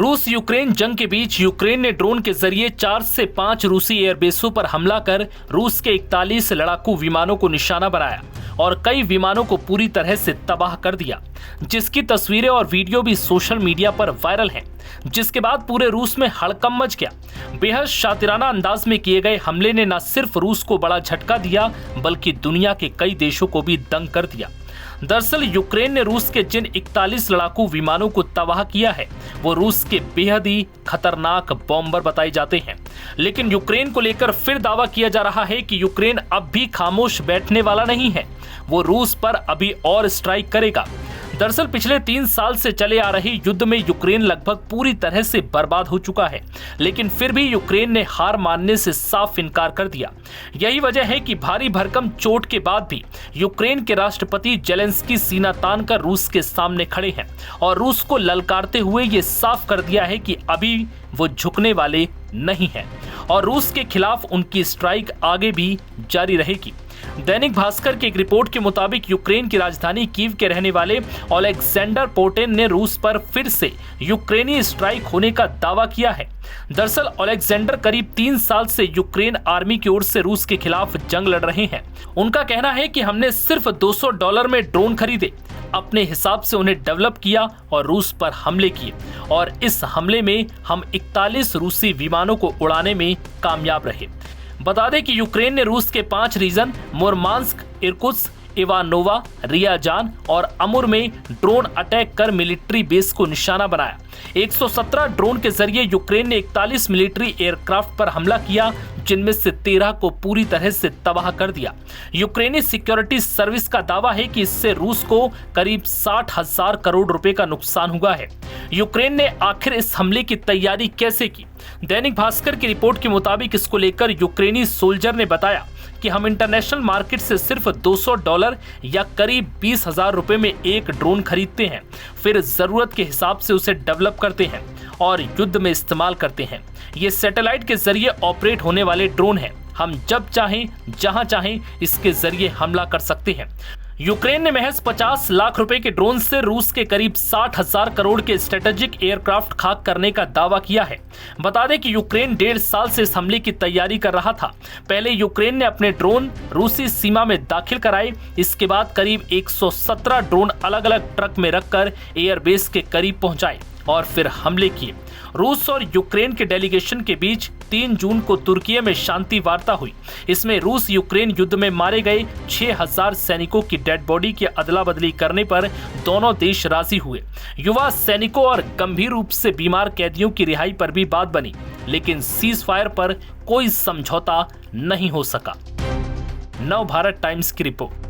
रूस यूक्रेन जंग के बीच यूक्रेन ने ड्रोन के जरिए 4 से 5 रूसी एयरबेसों पर हमला कर रूस के 41 लड़ाकू विमानों को निशाना बनाया और कई विमानों को पूरी तरह से तबाह कर दिया, जिसकी तस्वीरें और वीडियो भी सोशल मीडिया पर वायरल हैं। जिसके बाद पूरे रूस में हड़कंप मच गया। बेहद शातिराना अंदाज में किए गए हमले ने न सिर्फ रूस को बड़ा झटका दिया बल्कि दुनिया के कई देशों को भी दंग कर दिया। दरअसल यूक्रेन ने रूस के जिन 41 लड़ाकू विमानों को तबाह किया है वो रूस के बेहद ही खतरनाक बॉम्बर बताए जाते हैं। लेकिन यूक्रेन को लेकर फिर दावा किया जा रहा है कि यूक्रेन अब भी खामोश बैठने वाला नहीं है, वो रूस पर अभी और स्ट्राइक करेगा। दरअसल पिछले 3 साल से चले आ रहे युद्ध में यूक्रेन लगभग पूरी तरह से बर्बाद हो चुका है, लेकिन फिर भी यूक्रेन ने हार मानने से साफ इनकार कर दिया। यही वजह है कि भारी भरकम चोट के बाद भी यूक्रेन के राष्ट्रपति जेलेंस्की सीना तान कर रूस के सामने खड़े हैं और रूस को ललकारते हुए ये साफ कर दिया है कि अभी वो झुकने वाले नहीं हैं और रूस के खिलाफ उनकी स्ट्राइक आगे भी जारी रहेगी। दैनिक भास्कर की एक रिपोर्ट के मुताबिक यूक्रेन की राजधानी कीव के रहने वाले ओलेक्जेंडर पोटेन ने रूस पर फिर से यूक्रेनी स्ट्राइक होने का दावा किया है। दरअसल ओलेक्जेंडर करीब 3 साल से यूक्रेन आर्मी की ओर से रूस के खिलाफ जंग लड़ रहे हैं। उनका कहना है कि हमने सिर्फ $200 में ड्रोन खरीदे, अपने हिसाब से उन्हें डेवलप किया और रूस पर हमले किए और इस हमले में हम 41 रूसी विमानों को उड़ाने में कामयाब रहे। बता दें कि यूक्रेन ने रूस के 5 रीजन मुर्मांस्क, इर्कुत्स्क, इवानोवा, रियाजान और अमुर में ड्रोन अटैक कर मिलिट्री बेस को निशाना बनाया। 117 ड्रोन के जरिए यूक्रेन ने 41 मिलिट्री एयरक्राफ्ट पर हमला किया, जिनमें से 13 को पूरी तरह से तबाह कर दिया। यूक्रेनी सिक्योरिटी सर्विस का दावा है कि इससे रूस को करीब 60,000 करोड़ रुपए का नुकसान हुआ है। यूक्रेन ने आखिर इस हमले की तैयारी कैसे की? दैनिक भास्कर की रिपोर्ट के मुताबिक इसको लेकर यूक्रेनी सोल्जर ने बताया कि हम इंटरनेशनल मार्केट से सिर्फ $200 या करीब 20,000 रुपए में एक ड्रोन खरीदते हैं, फिर जरूरत के हिसाब से उसे डेवलप करते हैं और युद्ध में इस्तेमाल करते हैं। ये सैटेलाइट के जरिए ऑपरेट होने वाले ड्रोन हैं, हम जब चाहें जहां चाहें इसके जरिए हमला कर सकते हैं। यूक्रेन ने महज 50 लाख रुपए के ड्रोन से रूस के करीब 60,000 करोड़ के स्ट्रेटेजिक एयरक्राफ्ट खाक करने का दावा किया है। बता दें कि यूक्रेन 1.5 साल से इस हमले की तैयारी कर रहा था। पहले यूक्रेन ने अपने ड्रोन रूसी सीमा में दाखिल कराए, इसके बाद करीब 117 ड्रोन अलग अलग ट्रक में रखकर एयरबेस के करीब पहुंचाए और फिर हमले किए। रूस और यूक्रेन के डेलीगेशन के बीच 3 जून को तुर्की में शांति वार्ता हुई। इसमें रूस यूक्रेन युद्ध में मारे गए 6,000 सैनिकों की डेड बॉडी की अदला बदली करने पर दोनों देश राजी हुए। युवा सैनिकों और गंभीर रूप से बीमार कैदियों की रिहाई पर भी बात बनी, लेकिन सीज फायर पर कोई समझौता नहीं हो सका। नव भारत टाइम्स की रिपोर्ट।